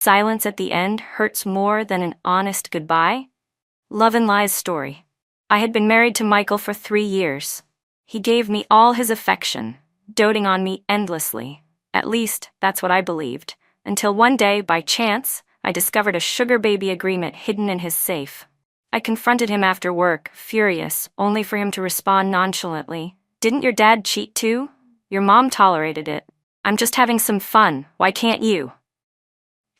Silence at the end hurts more than an honest goodbye. Love and Lies story. I had been married to Michael for 3 years. He gave me all his affection, doting on me endlessly. At least, that's what I believed. Until one day, by chance, I discovered a sugar baby agreement hidden in his safe. I confronted him after work, furious, only for him to respond nonchalantly. "Didn't your dad cheat too? Your mom tolerated it. I'm just having some fun, why can't you?"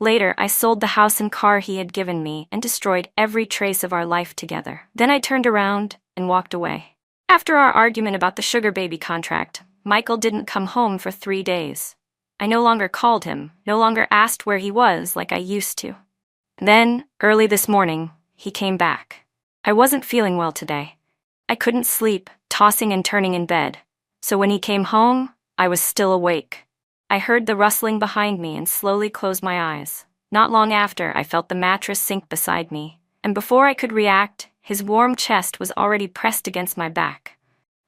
Later, I sold the house and car he had given me and destroyed every trace of our life together. Then I turned around and walked away. After our argument about the sugar baby contract, Michael didn't come home for 3 days. I no longer called him, no longer asked where he was like I used to. Then, early this morning, he came back. I wasn't feeling well today. I couldn't sleep, tossing and turning in bed. So when he came home, I was still awake. I heard the rustling behind me and slowly closed my eyes. Not long after, I felt the mattress sink beside me, and before I could react, his warm chest was already pressed against my back.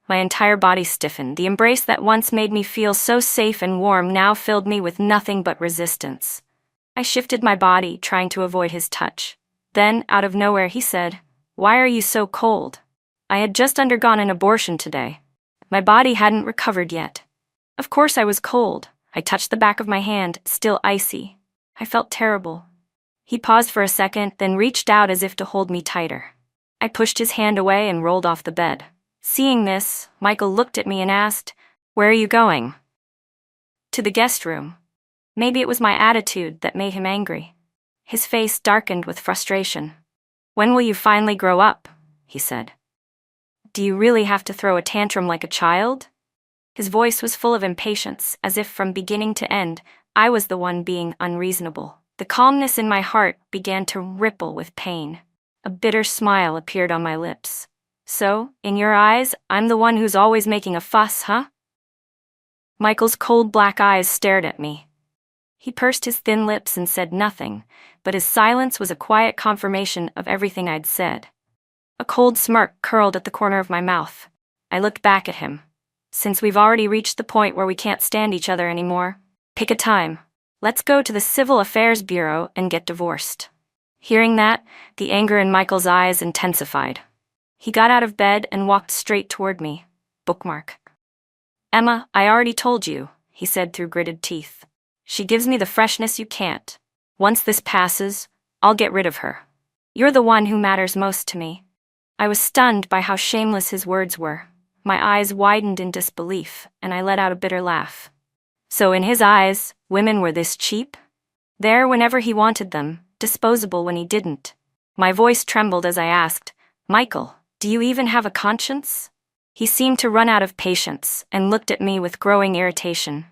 My entire body stiffened. The embrace that once made me feel so safe and warm now filled me with nothing but resistance. I shifted my body, trying to avoid his touch. Then, out of nowhere, he said, "Why are you so cold?" I had just undergone an abortion today. My body hadn't recovered yet. Of course I was cold. I touched the back of my hand, still icy. I felt terrible. He paused for a second, then reached out as if to hold me tighter. I pushed his hand away and rolled off the bed. Seeing this, Michael looked at me and asked, "Where are you going?" "To the guest room." Maybe it was my attitude that made him angry. His face darkened with frustration. "When will you finally grow up?" he said. "Do you really have to throw a tantrum like a child?" His voice was full of impatience, as if from beginning to end, I was the one being unreasonable. The calmness in my heart began to ripple with pain. A bitter smile appeared on my lips. "So, in your eyes, I'm the one who's always making a fuss, huh?" Michael's cold black eyes stared at me. He pursed his thin lips and said nothing, but his silence was a quiet confirmation of everything I'd said. A cold smirk curled at the corner of my mouth. I looked back at him. "Since we've already reached the point where we can't stand each other anymore, pick a time. Let's go to the Civil Affairs Bureau and get divorced." Hearing that, the anger in Michael's eyes intensified. He got out of bed and walked straight toward me. Bookmark. "Emma, I already told you," he said through gritted teeth. "She gives me the freshness you can't. Once this passes, I'll get rid of her. You're the one who matters most to me." I was stunned by how shameless his words were. My eyes widened in disbelief, and I let out a bitter laugh. So in his eyes, women were this cheap? There whenever he wanted them, disposable when he didn't. My voice trembled as I asked, "Michael, do you even have a conscience?" He seemed to run out of patience and looked at me with growing irritation.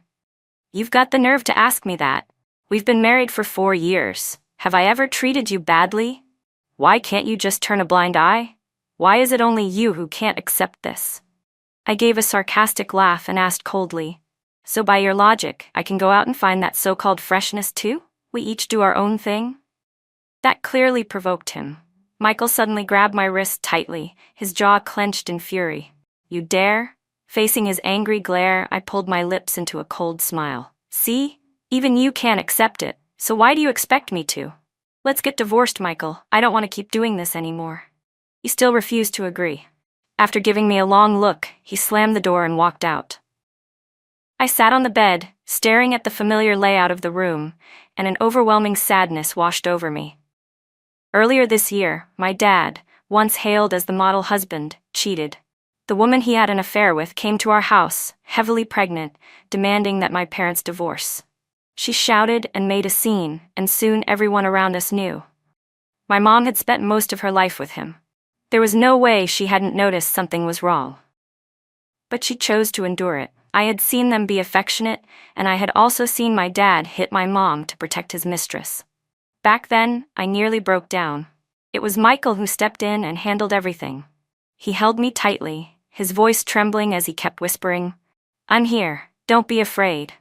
"You've got the nerve to ask me that. We've been married for 4 years. Have I ever treated you badly? Why can't you just turn a blind eye? Why is it only you who can't accept this?" I gave a sarcastic laugh and asked coldly, "So by your logic, I can go out and find that so-called freshness too? We each do our own thing?" That clearly provoked him. Michael suddenly grabbed my wrist tightly, his jaw clenched in fury. "You dare?" Facing his angry glare, I pulled my lips into a cold smile. "See? Even you can't accept it, so why do you expect me to? Let's get divorced, Michael. I don't want to keep doing this anymore." He still refused to agree. After giving me a long look, he slammed the door and walked out. I sat on the bed, staring at the familiar layout of the room, and an overwhelming sadness washed over me. Earlier this year, my dad, once hailed as the model husband, cheated. The woman he had an affair with came to our house, heavily pregnant, demanding that my parents divorce. She shouted and made a scene, and soon everyone around us knew. My mom had spent most of her life with him. There was no way she hadn't noticed something was wrong. But she chose to endure it. I had seen them be affectionate, and I had also seen my dad hit my mom to protect his mistress. Back then, I nearly broke down. It was Michael who stepped in and handled everything. He held me tightly, his voice trembling as he kept whispering, "I'm here, don't be afraid."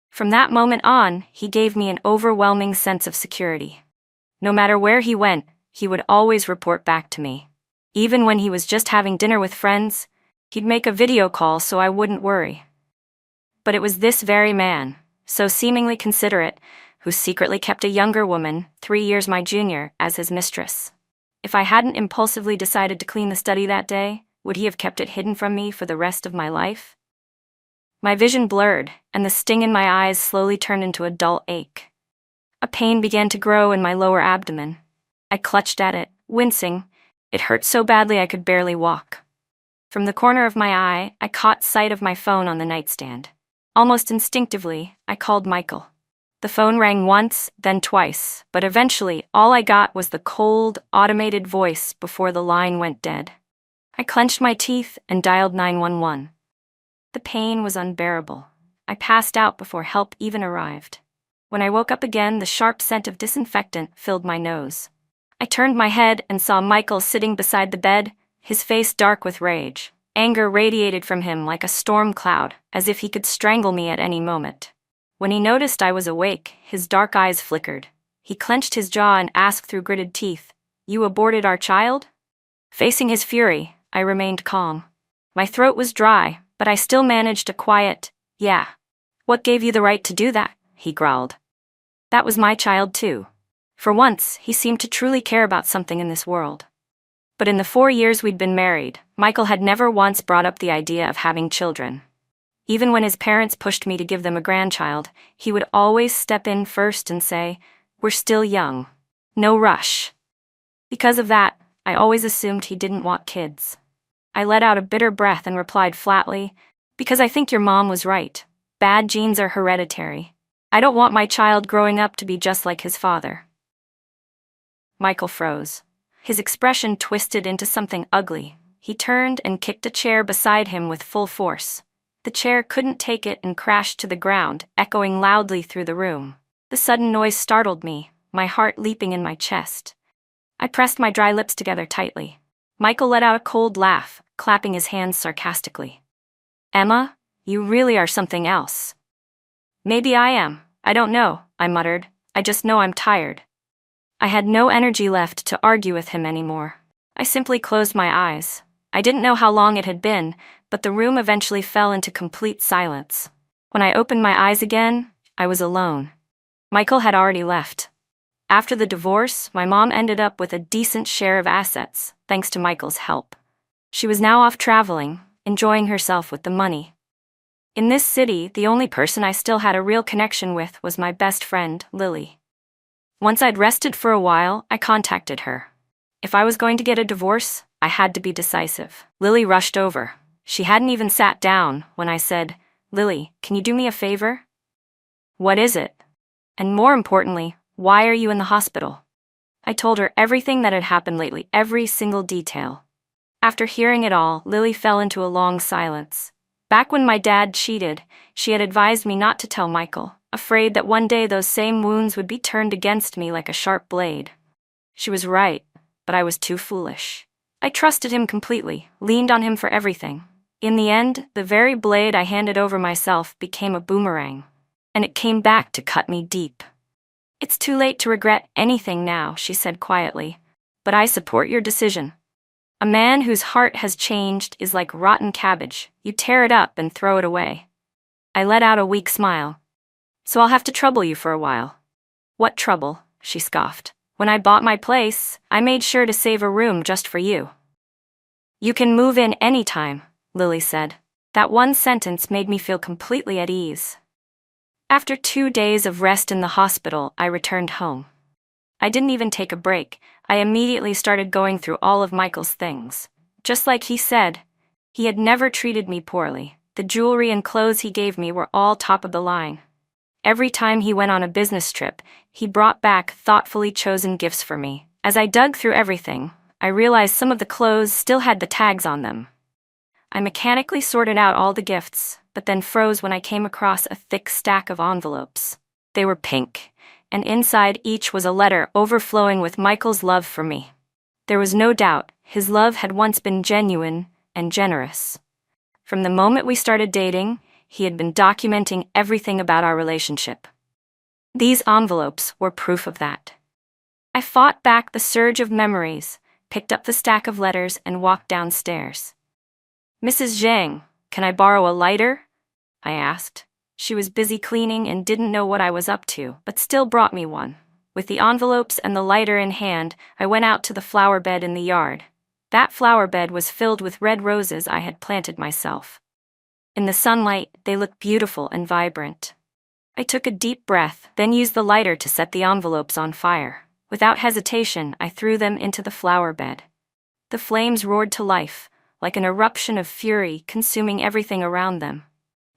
From that moment on, he gave me an overwhelming sense of security. No matter where he went, he would always report back to me. Even when he was just having dinner with friends, he'd make a video call so I wouldn't worry. But it was this very man, so seemingly considerate, who secretly kept a younger woman, 3 years my junior, as his mistress. If I hadn't impulsively decided to clean the study that day, would he have kept it hidden from me for the rest of my life? My vision blurred, and the sting in my eyes slowly turned into a dull ache. A pain began to grow in my lower abdomen. I clutched at it, wincing. It hurt so badly I could barely walk. From the corner of my eye, I caught sight of my phone on the nightstand. Almost instinctively, I called Michael. The phone rang once, then twice, but eventually all I got was the cold, automated voice before the line went dead. I clenched my teeth and dialed 911. The pain was unbearable. I passed out before help even arrived. When I woke up again, the sharp scent of disinfectant filled my nose. I turned my head and saw Michael sitting beside the bed, his face dark with rage. Anger radiated from him like a storm cloud, as if he could strangle me at any moment. When he noticed I was awake, his dark eyes flickered. He clenched his jaw and asked through gritted teeth, "You aborted our child?" Facing his fury, I remained calm. My throat was dry, but I still managed a quiet, "Yeah." "What gave you the right to do that?" he growled. "That was my child too." For once, he seemed to truly care about something in this world. But in the 4 years we'd been married, Michael had never once brought up the idea of having children. Even when his parents pushed me to give them a grandchild, he would always step in first and say, "We're still young. No rush." Because of that, I always assumed he didn't want kids. I let out a bitter breath and replied flatly, "Because I think your mom was right. Bad genes are hereditary. I don't want my child growing up to be just like his father." Michael froze. His expression twisted into something ugly. He turned and kicked a chair beside him with full force. The chair couldn't take it and crashed to the ground, echoing loudly through the room. The sudden noise startled me, my heart leaping in my chest. I pressed my dry lips together tightly. Michael let out a cold laugh, clapping his hands sarcastically. "Emma, you really are something else." "Maybe I am. I don't know," I muttered. "I just know I'm tired." I had no energy left to argue with him anymore. I simply closed my eyes. I didn't know how long it had been, but the room eventually fell into complete silence. When I opened my eyes again, I was alone. Michael had already left. After the divorce, my mom ended up with a decent share of assets, thanks to Michael's help. She was now off traveling, enjoying herself with the money. In this city, the only person I still had a real connection with was my best friend, Lily. Once I'd rested for a while, I contacted her. If I was going to get a divorce, I had to be decisive. Lily rushed over. She hadn't even sat down when I said, "Lily, can you do me a favor?" "What is it? And more importantly, why are you in the hospital?" I told her everything that had happened lately, every single detail. After hearing it all, Lily fell into a long silence. Back when my dad cheated, she had advised me not to tell Michael, afraid that one day those same wounds would be turned against me like a sharp blade. She was right, but I was too foolish. I trusted him completely, leaned on him for everything. In the end, the very blade I handed over myself became a boomerang, and it came back to cut me deep. "It's too late to regret anything now," she said quietly, "but I support your decision. A man whose heart has changed is like rotten cabbage. You tear it up and throw it away." I let out a weak smile. "So I'll have to trouble you for a while." "What trouble?" she scoffed. "When I bought my place, I made sure to save a room just for you." "You can move in anytime," Lily said. That one sentence made me feel completely at ease. After 2 days of rest in the hospital, I returned home. I didn't even take a break. I immediately started going through all of Michael's things. Just like he said, he had never treated me poorly. The jewelry and clothes he gave me were all top of the line. Every time he went on a business trip, he brought back thoughtfully chosen gifts for me. As I dug through everything, I realized some of the clothes still had the tags on them. I mechanically sorted out all the gifts, but then froze when I came across a thick stack of envelopes. They were pink, and inside each was a letter overflowing with Michael's love for me. There was no doubt his love had once been genuine and generous. From the moment we started dating, he had been documenting everything about our relationship. These envelopes were proof of that. I fought back the surge of memories, picked up the stack of letters, and walked downstairs. "Mrs. Zhang, can I borrow a lighter?" I asked. She was busy cleaning and didn't know what I was up to, but still brought me one. With the envelopes and the lighter in hand, I went out to the flower bed in the yard. That flower bed was filled with red roses I had planted myself. In the sunlight, they looked beautiful and vibrant. I took a deep breath, then used the lighter to set the envelopes on fire. Without hesitation, I threw them into the flower bed. The flames roared to life, like an eruption of fury, consuming everything around them.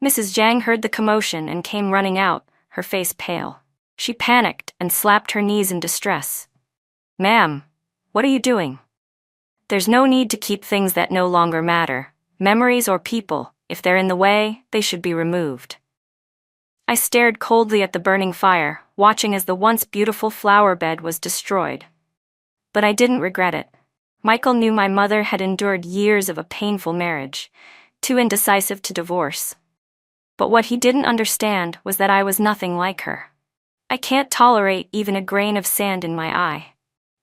Mrs. Zhang heard the commotion and came running out, her face pale. She panicked and slapped her knees in distress. "Ma'am, what are you doing? There's no need to keep things that no longer matter. Memories or people, if they're in the way, they should be removed." I stared coldly at the burning fire, watching as the once beautiful flower bed was destroyed. But I didn't regret it. Michael knew my mother had endured years of a painful marriage, too indecisive to divorce. But what he didn't understand was that I was nothing like her. I can't tolerate even a grain of sand in my eye.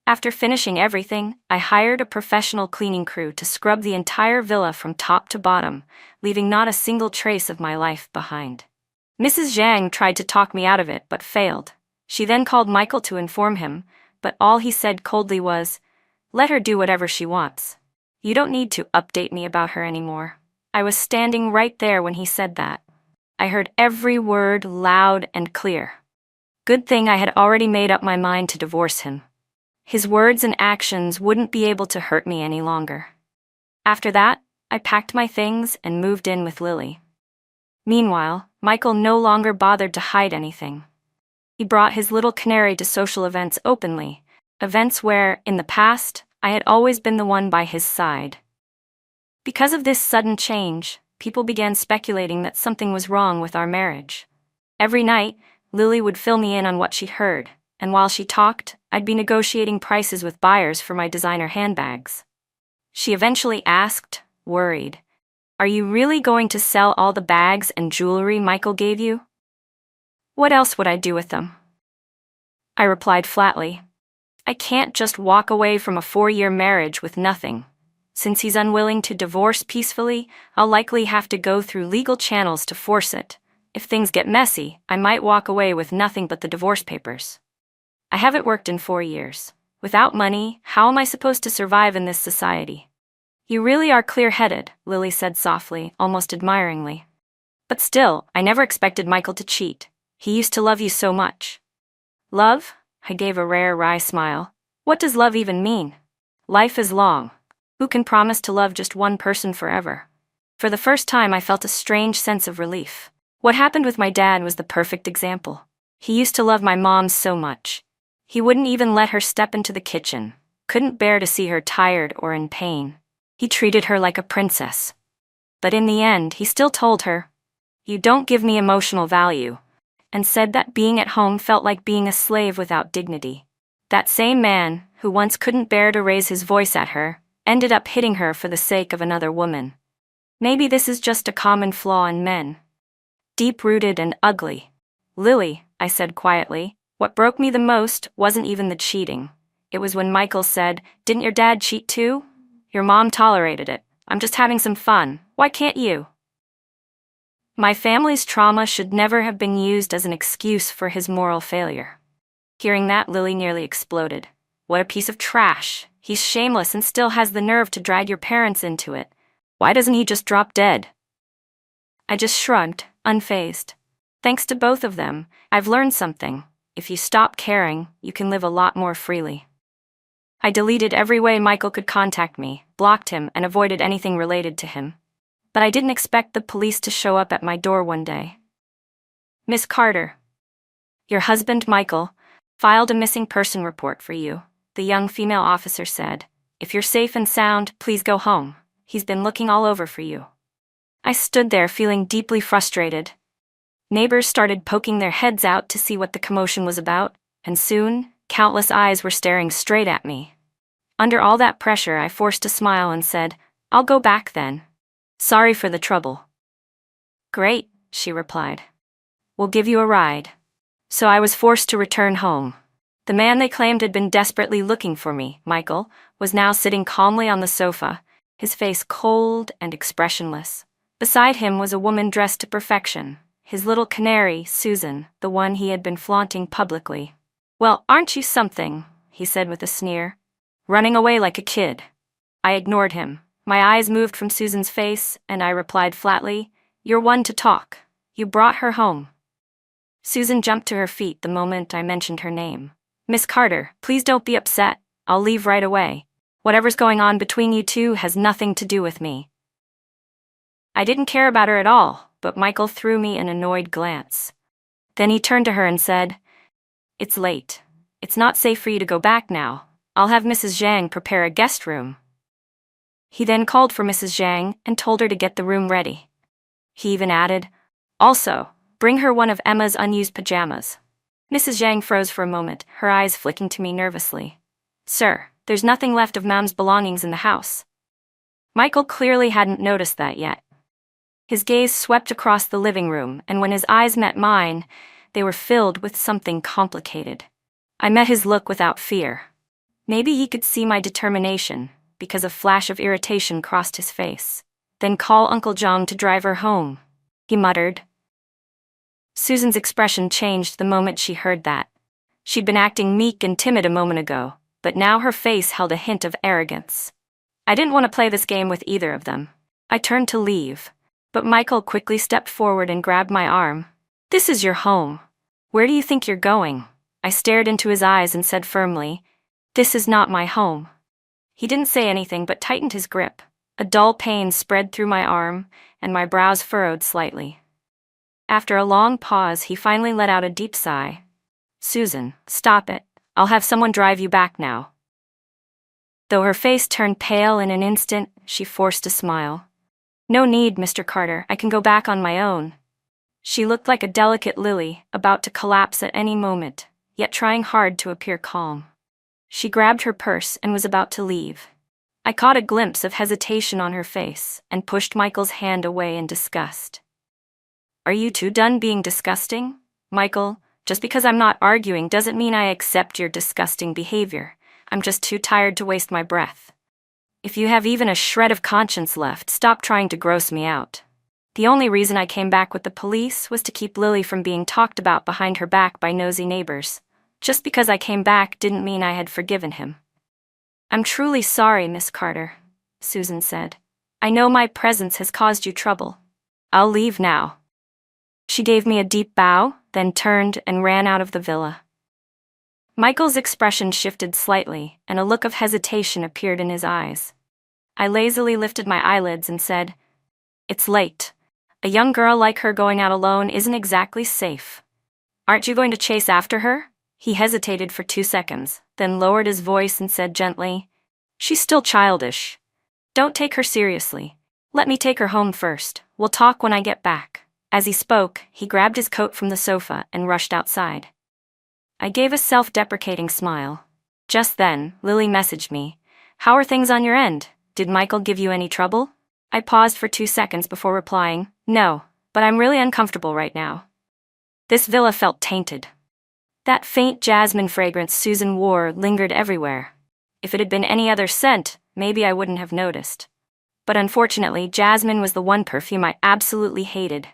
After finishing everything, I hired a professional cleaning crew to scrub the entire villa from top to bottom, leaving not a single trace of my life behind. Mrs. Zhang tried to talk me out of it but failed. She then called Michael to inform him, but all he said coldly was, "Let her do whatever she wants. You don't need to update me about her anymore." I was standing right there when he said that. I heard every word loud and clear. Good thing I had already made up my mind to divorce him. His words and actions wouldn't be able to hurt me any longer. After that, I packed my things and moved in with Lily. Meanwhile, Michael no longer bothered to hide anything. He brought his little canary to social events openly, events where, in the past, I had always been the one by his side. Because of this sudden change, people began speculating that something was wrong with our marriage. Every night, Lily would fill me in on what she heard, and while she talked, I'd be negotiating prices with buyers for my designer handbags. She eventually asked, worried, "Are you really going to sell all the bags and jewelry Michael gave you?" "What else would I do with them?" I replied flatly. "I can't just walk away from a 4-year marriage with nothing. Since he's unwilling to divorce peacefully, I'll likely have to go through legal channels to force it. If things get messy, I might walk away with nothing but the divorce papers. I haven't worked in 4 years. Without money, how am I supposed to survive in this society?" "You really are clear-headed," Lily said softly, almost admiringly. "But still, I never expected Michael to cheat. He used to love you so much." "Love?" I gave a rare, wry smile. "What does love even mean? Life is long. Who can promise to love just one person forever?" For the first time, I felt a strange sense of relief. What happened with my dad was the perfect example. He used to love my mom so much. He wouldn't even let her step into the kitchen, couldn't bear to see her tired or in pain. He treated her like a princess. But in the end, he still told her, "You don't give me emotional value," and said that being at home felt like being a slave without dignity. That same man, who once couldn't bear to raise his voice at her, ended up hitting her for the sake of another woman. Maybe this is just a common flaw in men. Deep-rooted and ugly. "Lily," I said quietly, "what broke me the most wasn't even the cheating. It was when Michael said, 'Didn't your dad cheat too? Your mom tolerated it. I'm just having some fun. Why can't you?' My family's trauma should never have been used as an excuse for his moral failure." Hearing that, Lily nearly exploded. "What a piece of trash. He's shameless and still has the nerve to drag your parents into it. Why doesn't he just drop dead?" I just shrugged, unfazed. Thanks to both of them, I've learned something. If you stop caring, you can live a lot more freely. I deleted every way Michael could contact me, blocked him, and avoided anything related to him. But I didn't expect the police to show up at my door one day. "Miss Carter, your husband, Michael, filed a missing person report for you," the young female officer said. "If you're safe and sound, please go home. He's been looking all over for you." I stood there feeling deeply frustrated. Neighbors started poking their heads out to see what the commotion was about, and soon, countless eyes were staring straight at me. Under all that pressure, I forced a smile and said, "I'll go back then. Sorry for the trouble." "Great," she replied. "We'll give you a ride." So I was forced to return home. The man they claimed had been desperately looking for me, Michael, was now sitting calmly on the sofa, his face cold and expressionless. Beside him was a woman dressed to perfection, his little canary, Susan, the one he had been flaunting publicly. "Well, aren't you something?" he said with a sneer. "Running away like a kid." I ignored him. My eyes moved from Susan's face, and I replied flatly, "You're one to talk. You brought her home." Susan jumped to her feet the moment I mentioned her name. "Miss Carter, please don't be upset. I'll leave right away. Whatever's going on between you two has nothing to do with me." I didn't care about her at all, but Michael threw me an annoyed glance. Then he turned to her and said, "It's late. It's not safe for you to go back now. I'll have Mrs. Zhang prepare a guest room." He then called for Mrs. Zhang and told her to get the room ready. He even added, "Also, bring her one of Emma's unused pajamas." Mrs. Zhang froze for a moment, her eyes flicking to me nervously. "Sir, there's nothing left of Mam's belongings in the house." Michael clearly hadn't noticed that yet. His gaze swept across the living room, and when his eyes met mine, they were filled with something complicated. I met his look without fear. Maybe he could see my determination, because a flash of irritation crossed his face. "Then call Uncle Zhang to drive her home," he muttered. Susan's expression changed the moment she heard that. She'd been acting meek and timid a moment ago, but now her face held a hint of arrogance. I didn't want to play this game with either of them. I turned to leave, but Michael quickly stepped forward and grabbed my arm. "This is your home. Where do you think you're going?" I stared into his eyes and said firmly, "This is not my home." He didn't say anything but tightened his grip. A dull pain spread through my arm, and my brows furrowed slightly. After a long pause, he finally let out a deep sigh. "Susan, stop it. I'll have someone drive you back now." Though her face turned pale in an instant, she forced a smile. "No need, Mr. Carter. I can go back on my own." She looked like a delicate lily, about to collapse at any moment, yet trying hard to appear calm. She grabbed her purse and was about to leave. I caught a glimpse of hesitation on her face and pushed Michael's hand away in disgust. "Are you two done being disgusting? Michael, just because I'm not arguing doesn't mean I accept your disgusting behavior. I'm just too tired to waste my breath. If you have even a shred of conscience left, stop trying to gross me out. The only reason I came back with the police was to keep Lily from being talked about behind her back by nosy neighbors. Just because I came back didn't mean I had forgiven him." "I'm truly sorry, Miss Carter," Susan said. "I know my presence has caused you trouble. I'll leave now." She gave me a deep bow, then turned and ran out of the villa. Michael's expression shifted slightly, and a look of hesitation appeared in his eyes. I lazily lifted my eyelids and said, "It's late. A young girl like her going out alone isn't exactly safe. Aren't you going to chase after her?" He hesitated for 2 seconds, then lowered his voice and said gently, "She's still childish. Don't take her seriously. Let me take her home first. We'll talk when I get back." As he spoke, he grabbed his coat from the sofa and rushed outside. I gave a self-deprecating smile. Just then, Lily messaged me, "How are things on your end? Did Michael give you any trouble?" I paused for 2 seconds before replying, "No, but I'm really uncomfortable right now." This villa felt tainted. That faint jasmine fragrance Susan wore lingered everywhere. If it had been any other scent, maybe I wouldn't have noticed. But unfortunately, jasmine was the one perfume I absolutely hated.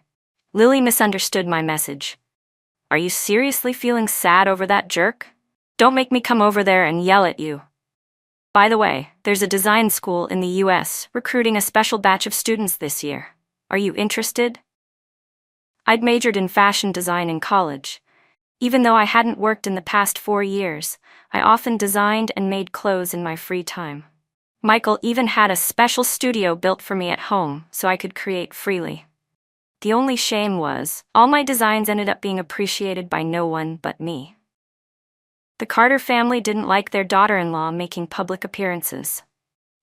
Lily misunderstood my message. "Are you seriously feeling sad over that jerk? Don't make me come over there and yell at you. By the way, there's a design school in the US recruiting a special batch of students this year. Are you interested?" I'd majored in fashion design in college. Even though I hadn't worked in the past 4 years, I often designed and made clothes in my free time. Michael even had a special studio built for me at home so I could create freely. The only shame was, all my designs ended up being appreciated by no one but me. The Carter family didn't like their daughter-in-law making public appearances.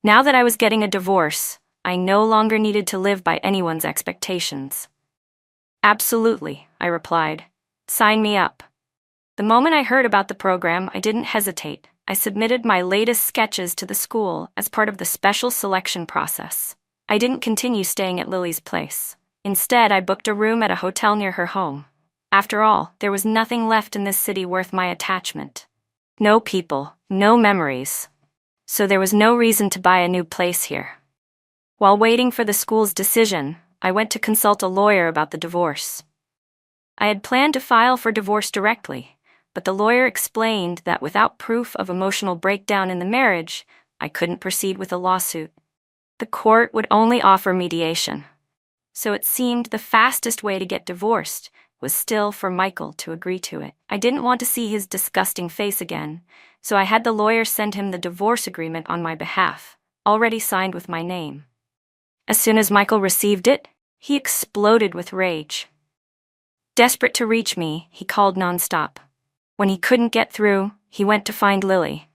Now that I was getting a divorce, I no longer needed to live by anyone's expectations. "Absolutely," I replied. "Sign me up." The moment I heard about the program, I didn't hesitate. I submitted my latest sketches to the school as part of the special selection process. I didn't continue staying at Lily's place. Instead, I booked a room at a hotel near her home. After all, there was nothing left in this city worth my attachment. No people, no memories. So there was no reason to buy a new place here. While waiting for the school's decision, I went to consult a lawyer about the divorce. I had planned to file for divorce directly, but the lawyer explained that without proof of emotional breakdown in the marriage, I couldn't proceed with a lawsuit. The court would only offer mediation. So it seemed the fastest way to get divorced was still for Michael to agree to it. I didn't want to see his disgusting face again, so I had the lawyer send him the divorce agreement on my behalf, already signed with my name. As soon as Michael received it, he exploded with rage. Desperate to reach me, he called nonstop. When he couldn't get through, he went to find Lily.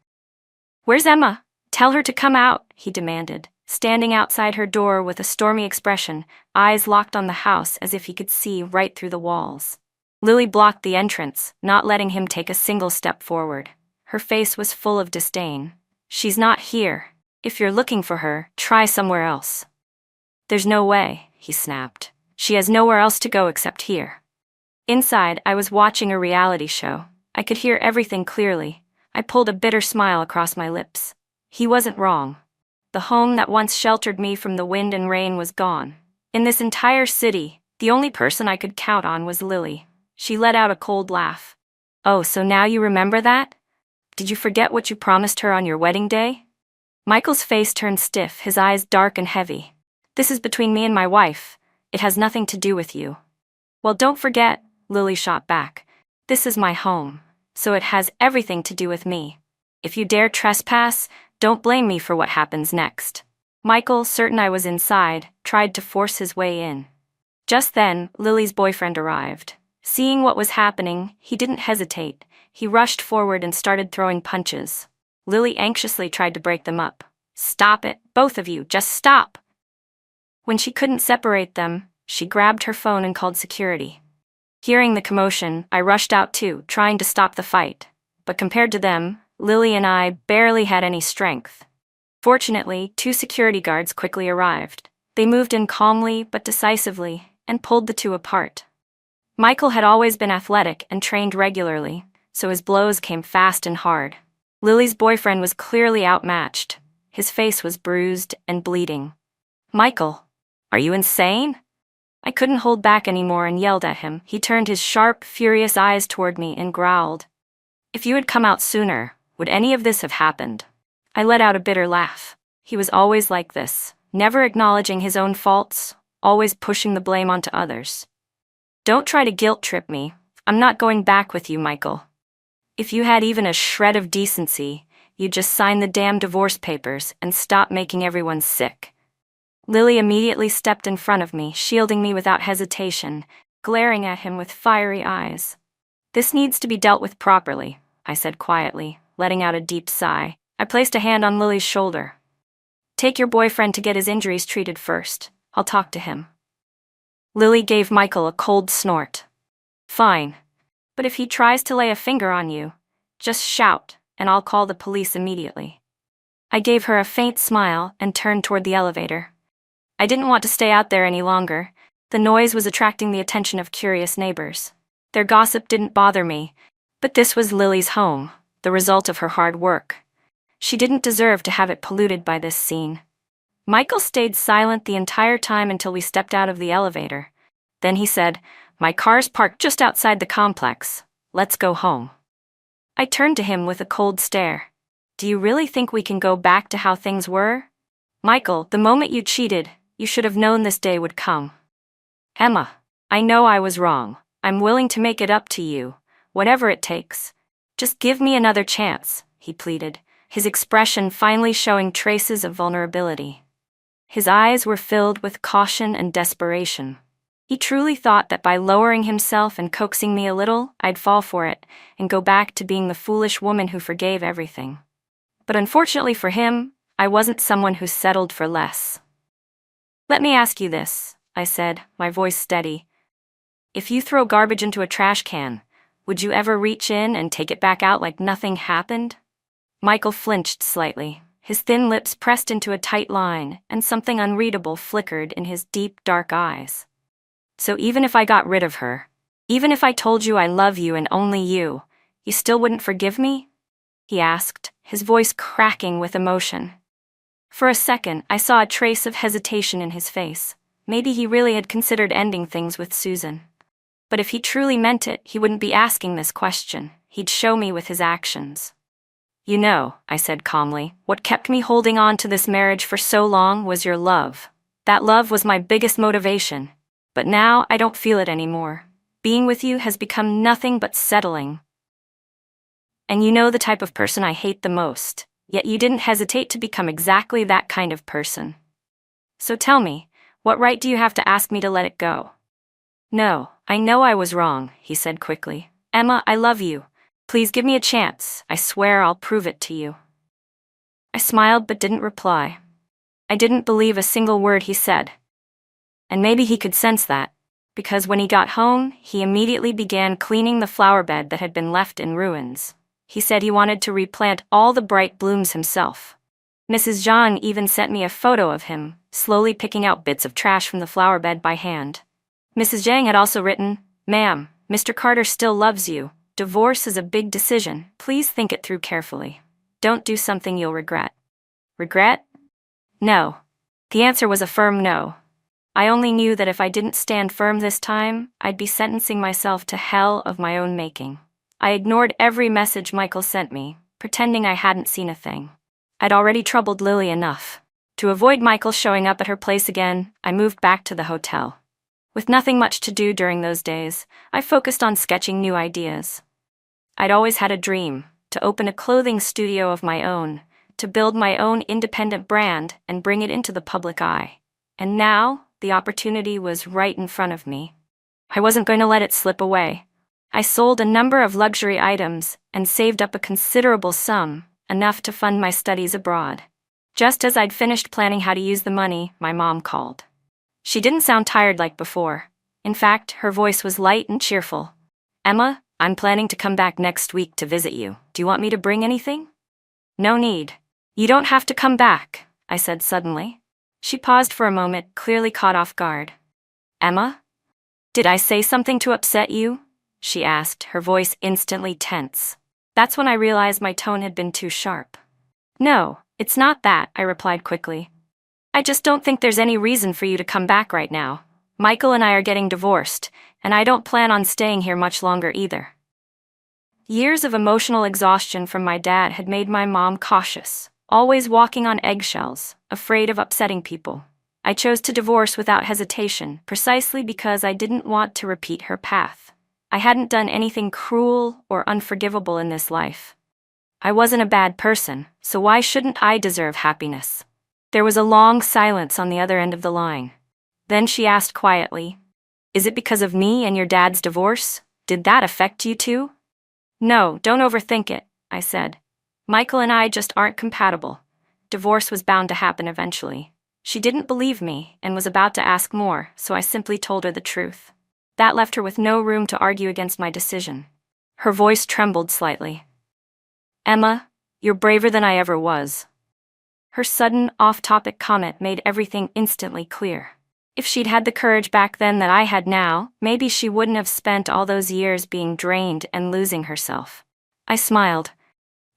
"Where's Emma? Tell her to come out," he demanded, standing outside her door with a stormy expression, eyes locked on the house as if he could see right through the walls. Lily blocked the entrance, not letting him take a single step forward. Her face was full of disdain. "She's not here. If you're looking for her, try somewhere else." "There's no way," he snapped. "She has nowhere else to go except here." Inside, I was watching a reality show. I could hear everything clearly. I pulled a bitter smile across my lips. He wasn't wrong. The home that once sheltered me from the wind and rain was gone. In this entire city, the only person I could count on was Lily. She let out a cold laugh. "Oh, so now you remember that? Did you forget what you promised her on your wedding day?" Michael's face turned stiff, his eyes dark and heavy. "This is between me and my wife. It has nothing to do with you." "Well, don't forget," Lily shot back. "This is my home, so it has everything to do with me. If you dare trespass, don't blame me for what happens next." Michael, certain I was inside, tried to force his way in. Just then, Lily's boyfriend arrived. Seeing what was happening, he didn't hesitate. He rushed forward and started throwing punches. Lily anxiously tried to break them up. "Stop it, both of you, just stop!" When she couldn't separate them, she grabbed her phone and called security. Hearing the commotion, I rushed out too, trying to stop the fight. But compared to them, Lily and I barely had any strength. Fortunately, 2 security guards quickly arrived. They moved in calmly but decisively and pulled the two apart. Michael had always been athletic and trained regularly, so his blows came fast and hard. Lily's boyfriend was clearly outmatched. His face was bruised and bleeding. "Michael, are you insane?" I couldn't hold back anymore and yelled at him. He turned his sharp, furious eyes toward me and growled. "If you had come out sooner, would any of this have happened?" I let out a bitter laugh. He was always like this, never acknowledging his own faults, always pushing the blame onto others. "Don't try to guilt-trip me. I'm not going back with you, Michael. If you had even a shred of decency, you'd just sign the damn divorce papers and stop making everyone sick." Lily immediately stepped in front of me, shielding me without hesitation, glaring at him with fiery eyes. "This needs to be dealt with properly," I said quietly, letting out a deep sigh. I placed a hand on Lily's shoulder. "Take your boyfriend to get his injuries treated first. I'll talk to him." Lily gave Michael a cold snort. "Fine. But if he tries to lay a finger on you, just shout, and I'll call the police immediately." I gave her a faint smile and turned toward the elevator. I didn't want to stay out there any longer. The noise was attracting the attention of curious neighbors. Their gossip didn't bother me, but this was Lily's home, the result of her hard work. She didn't deserve to have it polluted by this scene. Michael stayed silent the entire time until we stepped out of the elevator. Then he said, "My car's parked just outside the complex. Let's go home." I turned to him with a cold stare. "Do you really think we can go back to how things were? Michael, the moment you cheated, you should have known this day would come." "Emma, I know I was wrong. I'm willing to make it up to you, whatever it takes. Just give me another chance," he pleaded, his expression finally showing traces of vulnerability. His eyes were filled with caution and desperation. He truly thought that by lowering himself and coaxing me a little, I'd fall for it and go back to being the foolish woman who forgave everything. But unfortunately for him, I wasn't someone who settled for less. "Let me ask you this," I said, my voice steady. "If you throw garbage into a trash can, would you ever reach in and take it back out like nothing happened?" Michael flinched slightly. His thin lips pressed into a tight line, and something unreadable flickered in his deep, dark eyes. "So even if I got rid of her, even if I told you I love you and only you still wouldn't forgive me?" he asked, his voice cracking with emotion. For a second, I saw a trace of hesitation in his face. Maybe he really had considered ending things with Susan. But if he truly meant it, he wouldn't be asking this question. He'd show me with his actions. You know, I said calmly, what kept me holding on to this marriage for so long was your love. That love was my biggest motivation. But now I don't feel it anymore. Being with you has become nothing but settling. And you know the type of person I hate the most, yet you didn't hesitate to become exactly that kind of person. So tell me, what right do you have to ask me to let it go? No, I know I was wrong, he said quickly. Emma, I love you. Please give me a chance. I swear I'll prove it to you. I smiled but didn't reply. I didn't believe a single word he said. And maybe he could sense that, because when he got home, he immediately began cleaning the flower bed that had been left in ruins. He said he wanted to replant all the bright blooms himself. Mrs. Jean even sent me a photo of him, slowly picking out bits of trash from the flower bed by hand. Mrs. Zhang had also written, "Ma'am, Mr. Carter still loves you. Divorce is a big decision. Please think it through carefully. Don't do something you'll regret." Regret? No. The answer was a firm no. I only knew that if I didn't stand firm this time, I'd be sentencing myself to hell of my own making. I ignored every message Michael sent me, pretending I hadn't seen a thing. I'd already troubled Lily enough. To avoid Michael showing up at her place again, I moved back to the hotel. With nothing much to do during those days, I focused on sketching new ideas. I'd always had a dream, to open a clothing studio of my own, to build my own independent brand and bring it into the public eye. And now, the opportunity was right in front of me. I wasn't going to let it slip away. I sold a number of luxury items and saved up a considerable sum, enough to fund my studies abroad. Just as I'd finished planning how to use the money, my mom called. She didn't sound tired like before. In fact, her voice was light and cheerful. "Emma, I'm planning to come back next week to visit you. Do you want me to bring anything?" "No need. You don't have to come back," I said suddenly. She paused for a moment, clearly caught off guard. "Emma? Did I say something to upset you?" she asked, her voice instantly tense. That's when I realized my tone had been too sharp. "No, it's not that," I replied quickly. "I just don't think there's any reason for you to come back right now. Michael and I are getting divorced, and I don't plan on staying here much longer either." Years of emotional exhaustion from my dad had made my mom cautious, always walking on eggshells, afraid of upsetting people. I chose to divorce without hesitation, precisely because I didn't want to repeat her path. I hadn't done anything cruel or unforgivable in this life. I wasn't a bad person, so why shouldn't I deserve happiness? There was a long silence on the other end of the line. Then she asked quietly, "Is it because of me and your dad's divorce? Did that affect you too?" "No, don't overthink it," I said. "Michael and I just aren't compatible. Divorce was bound to happen eventually." She didn't believe me and was about to ask more, so I simply told her the truth. That left her with no room to argue against my decision. Her voice trembled slightly. "Emma, you're braver than I ever was." Her sudden, off-topic comment made everything instantly clear. If she'd had the courage back then that I had now, maybe she wouldn't have spent all those years being drained and losing herself. I smiled.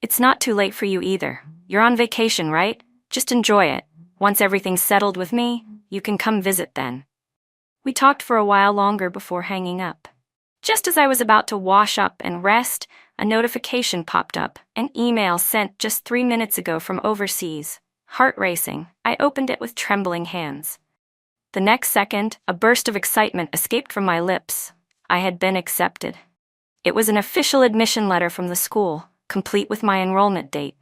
"It's not too late for you either. You're on vacation, right? Just enjoy it. Once everything's settled with me, you can come visit then." We talked for a while longer before hanging up. Just as I was about to wash up and rest, a notification popped up, an email sent just 3 minutes ago from overseas. Heart racing, I opened it with trembling hands. The next second, a burst of excitement escaped from my lips. I had been accepted. It was an official admission letter from the school, complete with my enrollment date.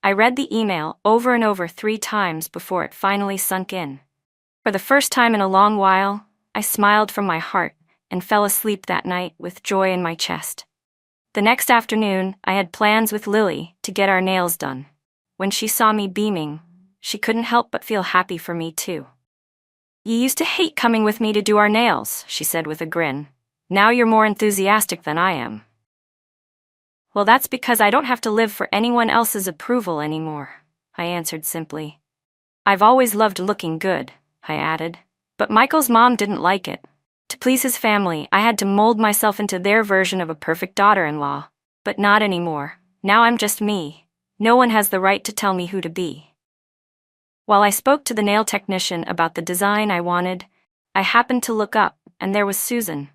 I read the email over and over 3 times before it finally sunk in. For the first time in a long while, I smiled from my heart and fell asleep that night with joy in my chest. The next afternoon, I had plans with Lily to get our nails done. When she saw me beaming, she couldn't help but feel happy for me too. "You used to hate coming with me to do our nails," she said with a grin. "Now you're more enthusiastic than I am." "Well, that's because I don't have to live for anyone else's approval anymore," I answered simply. "I've always loved looking good," I added. "But Michael's mom didn't like it. To please his family, I had to mold myself into their version of a perfect daughter-in-law. But not anymore. Now I'm just me. No one has the right to tell me who to be." While I spoke to the nail technician about the design I wanted, I happened to look up, and there was Susan.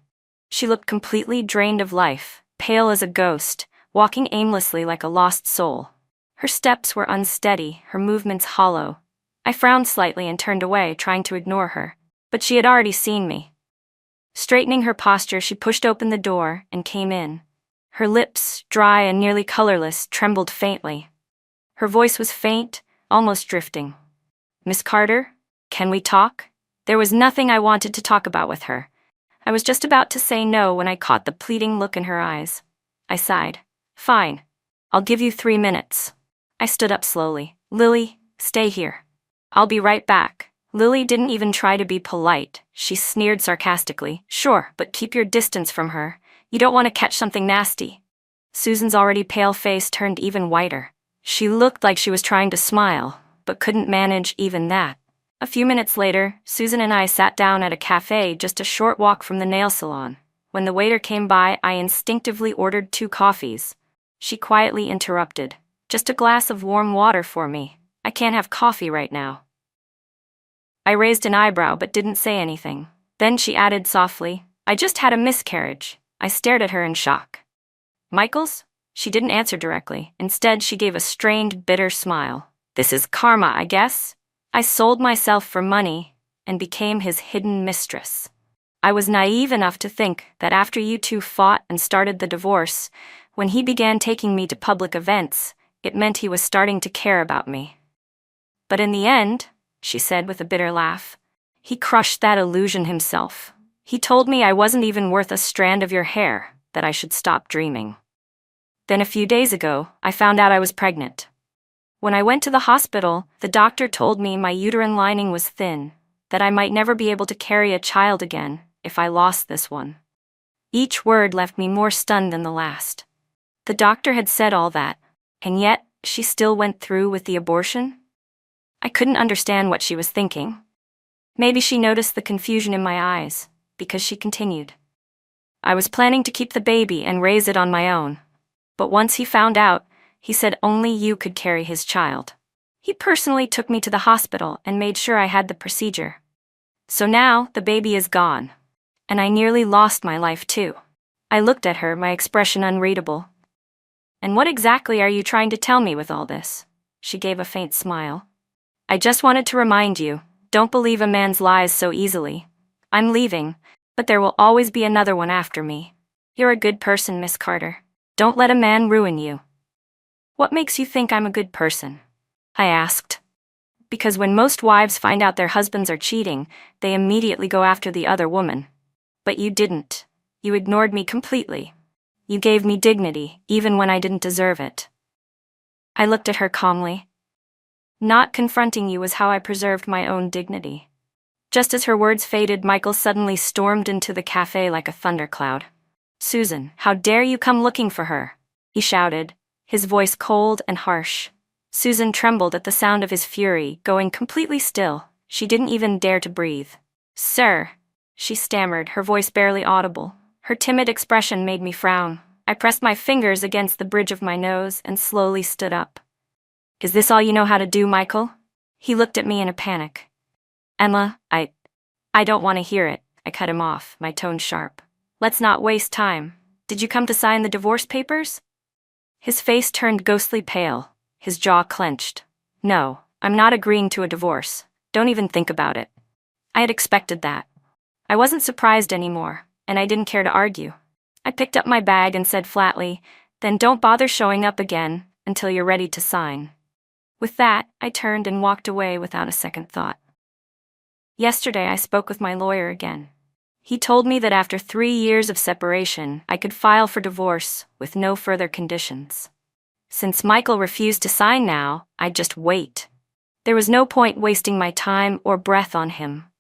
She looked completely drained of life, pale as a ghost, walking aimlessly like a lost soul. Her steps were unsteady, her movements hollow. I frowned slightly and turned away, trying to ignore her, but she had already seen me. Straightening her posture, she pushed open the door and came in. Her lips, dry and nearly colorless, trembled faintly. Her voice was faint, almost drifting. "Miss Carter, can we talk?" There was nothing I wanted to talk about with her. I was just about to say no when I caught the pleading look in her eyes. I sighed. "Fine. I'll give you 3 minutes." I stood up slowly. "Lily, stay here. I'll be right back." Lily didn't even try to be polite. She sneered sarcastically. "Sure, but keep your distance from her. You don't want to catch something nasty." Susan's already pale face turned even whiter. She looked like she was trying to smile, but couldn't manage even that. A few minutes later, Susan and I sat down at a cafe just a short walk from the nail salon. When the waiter came by, I instinctively ordered 2 coffees. She quietly interrupted. "Just a glass of warm water for me. I can't have coffee right now." I raised an eyebrow but didn't say anything. Then she added softly, "I just had a miscarriage." I stared at her in shock. "Michael's?" She didn't answer directly. Instead, she gave a strained, bitter smile. "This is karma, I guess. I sold myself for money and became his hidden mistress. I was naive enough to think that after you two fought and started the divorce, when he began taking me to public events, it meant he was starting to care about me. But in the end," she said with a bitter laugh, "he crushed that illusion himself. He told me I wasn't even worth a strand of your hair, that I should stop dreaming. Then a few days ago, I found out I was pregnant. When I went to the hospital, the doctor told me my uterine lining was thin, that I might never be able to carry a child again if I lost this one." Each word left me more stunned than the last. The doctor had said all that, and yet she still went through with the abortion? I couldn't understand what she was thinking. Maybe she noticed the confusion in my eyes, because she continued. "I was planning to keep the baby and raise it on my own. But once he found out, he said only you could carry his child. He personally took me to the hospital and made sure I had the procedure. So now the baby is gone. And I nearly lost my life too." I looked at her, my expression unreadable. "And what exactly are you trying to tell me with all this?" She gave a faint smile. "I just wanted to remind you, don't believe a man's lies so easily. I'm leaving, but there will always be another one after me. You're a good person, Miss Carter. Don't let a man ruin you." "What makes you think I'm a good person?" I asked. "Because when most wives find out their husbands are cheating, they immediately go after the other woman. But you didn't. You ignored me completely. You gave me dignity, even when I didn't deserve it." I looked at her calmly. "Not confronting you was how I preserved my own dignity." Just as her words faded, Michael suddenly stormed into the cafe like a thundercloud. "Susan, how dare you come looking for her?" he shouted, his voice cold and harsh. Susan trembled at the sound of his fury, going completely still. She didn't even dare to breathe. "Sir," she stammered, her voice barely audible. Her timid expression made me frown. I pressed my fingers against the bridge of my nose and slowly stood up. "Is this all you know how to do, Michael?" He looked at me in a panic. "Emma, I don't want to hear it," I cut him off, my tone sharp. "Let's not waste time. Did you come to sign the divorce papers?" His face turned ghostly pale, his jaw clenched. "No, I'm not agreeing to a divorce. Don't even think about it." I had expected that. I wasn't surprised anymore, and I didn't care to argue. I picked up my bag and said flatly, "Then don't bother showing up again until you're ready to sign." With that, I turned and walked away without a second thought. Yesterday, I spoke with my lawyer again. He told me that after 3 years of separation, I could file for divorce with no further conditions. Since Michael refused to sign now, I'd just wait. There was no point wasting my time or breath on him.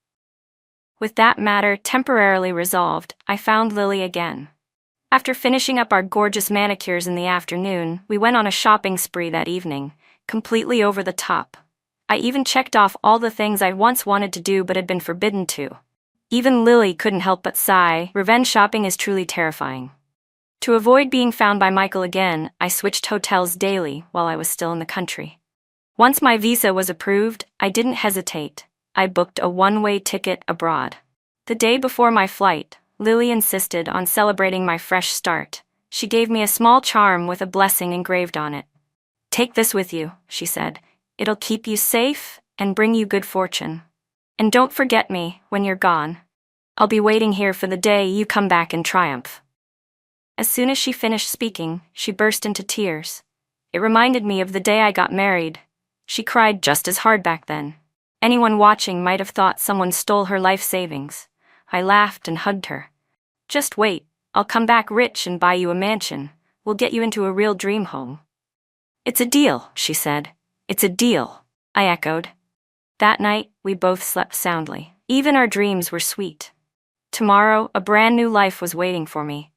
With that matter temporarily resolved, I found Lily again. After finishing up our gorgeous manicures in the afternoon, we went on a shopping spree that evening, completely over the top. I even checked off all the things I once wanted to do but had been forbidden to. Even Lily couldn't help but sigh. Revenge shopping is truly terrifying. To avoid being found by Michael again, I switched hotels daily while I was still in the country. Once my visa was approved, I didn't hesitate. I booked a one-way ticket abroad. The day before my flight, Lily insisted on celebrating my fresh start. She gave me a small charm with a blessing engraved on it. "Take this with you," she said. "It'll keep you safe and bring you good fortune. And don't forget me when you're gone. I'll be waiting here for the day you come back in triumph." As soon as she finished speaking, she burst into tears. It reminded me of the day I got married. She cried just as hard back then. Anyone watching might have thought someone stole her life savings. I laughed and hugged her. "Just wait, I'll come back rich and buy you a mansion. We'll get you into a real dream home." "It's a deal," she said. "It's a deal," I echoed. That night, we both slept soundly. Even our dreams were sweet. Tomorrow, a brand new life was waiting for me.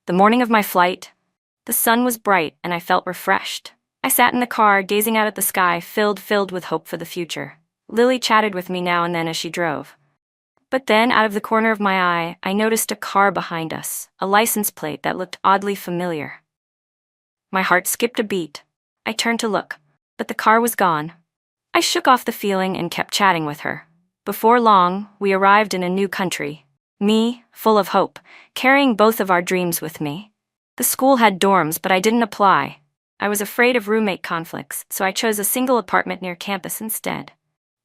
The morning of my flight, the sun was bright and I felt refreshed. I sat in the car, gazing out at the sky, filled with hope for the future. Lily chatted with me now and then as she drove. But then, out of the corner of my eye, I noticed a car behind us, a license plate that looked oddly familiar. My heart skipped a beat. I turned to look, but the car was gone. I shook off the feeling and kept chatting with her. Before long, we arrived in a new country. Me, full of hope, carrying both of our dreams with me. The school had dorms, but I didn't apply. I was afraid of roommate conflicts, so I chose a single apartment near campus instead.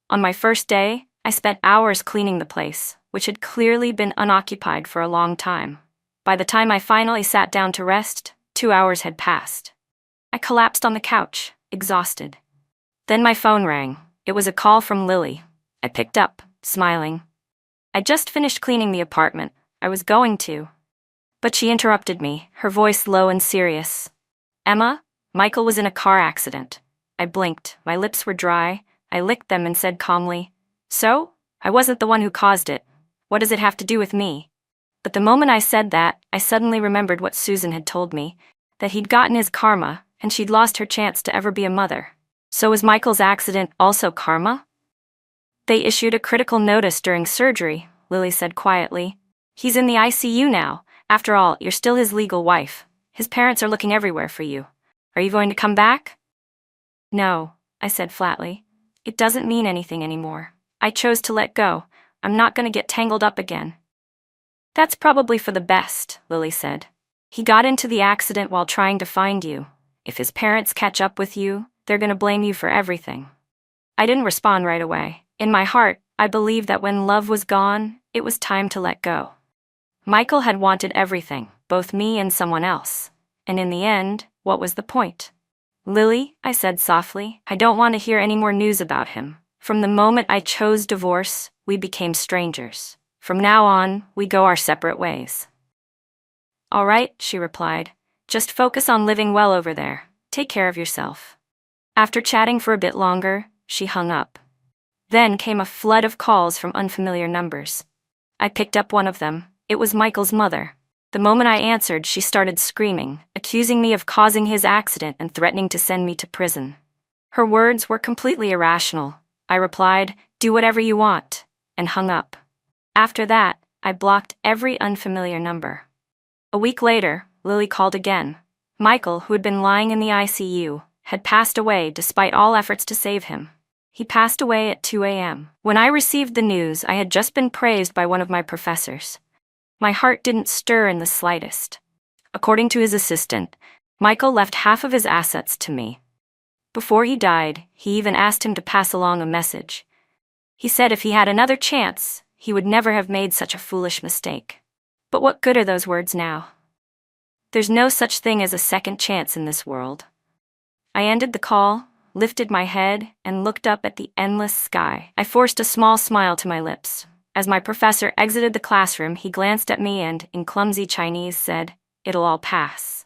On my first day, I spent hours cleaning the place, which had clearly been unoccupied for a long time. By the time I finally sat down to rest, 2 hours had passed. I collapsed on the couch, exhausted. Then my phone rang. It was a call from Lily. I picked up, smiling. I just finished cleaning the apartment. I was going to. But she interrupted me, her voice low and serious. "Emma, Michael was in a car accident." I blinked. My lips were dry. I licked them and said calmly, "So? I wasn't the one who caused it. What does it have to do with me?" But the moment I said that, I suddenly remembered what Susan had told me, that he'd gotten his karma, and she'd lost her chance to ever be a mother. So was Michael's accident also karma? "They issued a critical notice during surgery," Lily said quietly. "He's in the ICU now. After all, you're still his legal wife. His parents are looking everywhere for you. Are you going to come back?" "No," I said flatly. "It doesn't mean anything anymore. I chose to let go. I'm not going to get tangled up again." "That's probably for the best," Lily said. "He got into the accident while trying to find you. If his parents catch up with you, they're going to blame you for everything." I didn't respond right away. In my heart, I believed that when love was gone, it was time to let go. Michael had wanted everything, both me and someone else. And in the end, what was the point? "Lily," I said softly, "I don't want to hear any more news about him. From the moment I chose divorce, we became strangers. From now on, we go our separate ways." "All right," she replied. "Just focus on living well over there. Take care of yourself." After chatting for a bit longer, she hung up. Then came a flood of calls from unfamiliar numbers. I picked up one of them. It was Michael's mother. The moment I answered, she started screaming, accusing me of causing his accident and threatening to send me to prison. Her words were completely irrational. I replied, "Do whatever you want," and hung up. After that, I blocked every unfamiliar number. A week later, Lily called again. Michael, who had been lying in the ICU, had passed away despite all efforts to save him. He passed away at 2 a.m. When I received the news, I had just been praised by one of my professors. My heart didn't stir in the slightest. According to his assistant, Michael left half of his assets to me. Before he died, he even asked him to pass along a message. He said if he had another chance, he would never have made such a foolish mistake. But what good are those words now? There's no such thing as a second chance in this world. I ended the call, lifted my head, and looked up at the endless sky. I forced a small smile to my lips. As my professor exited the classroom, he glanced at me and, in clumsy Chinese, said, "It'll all pass."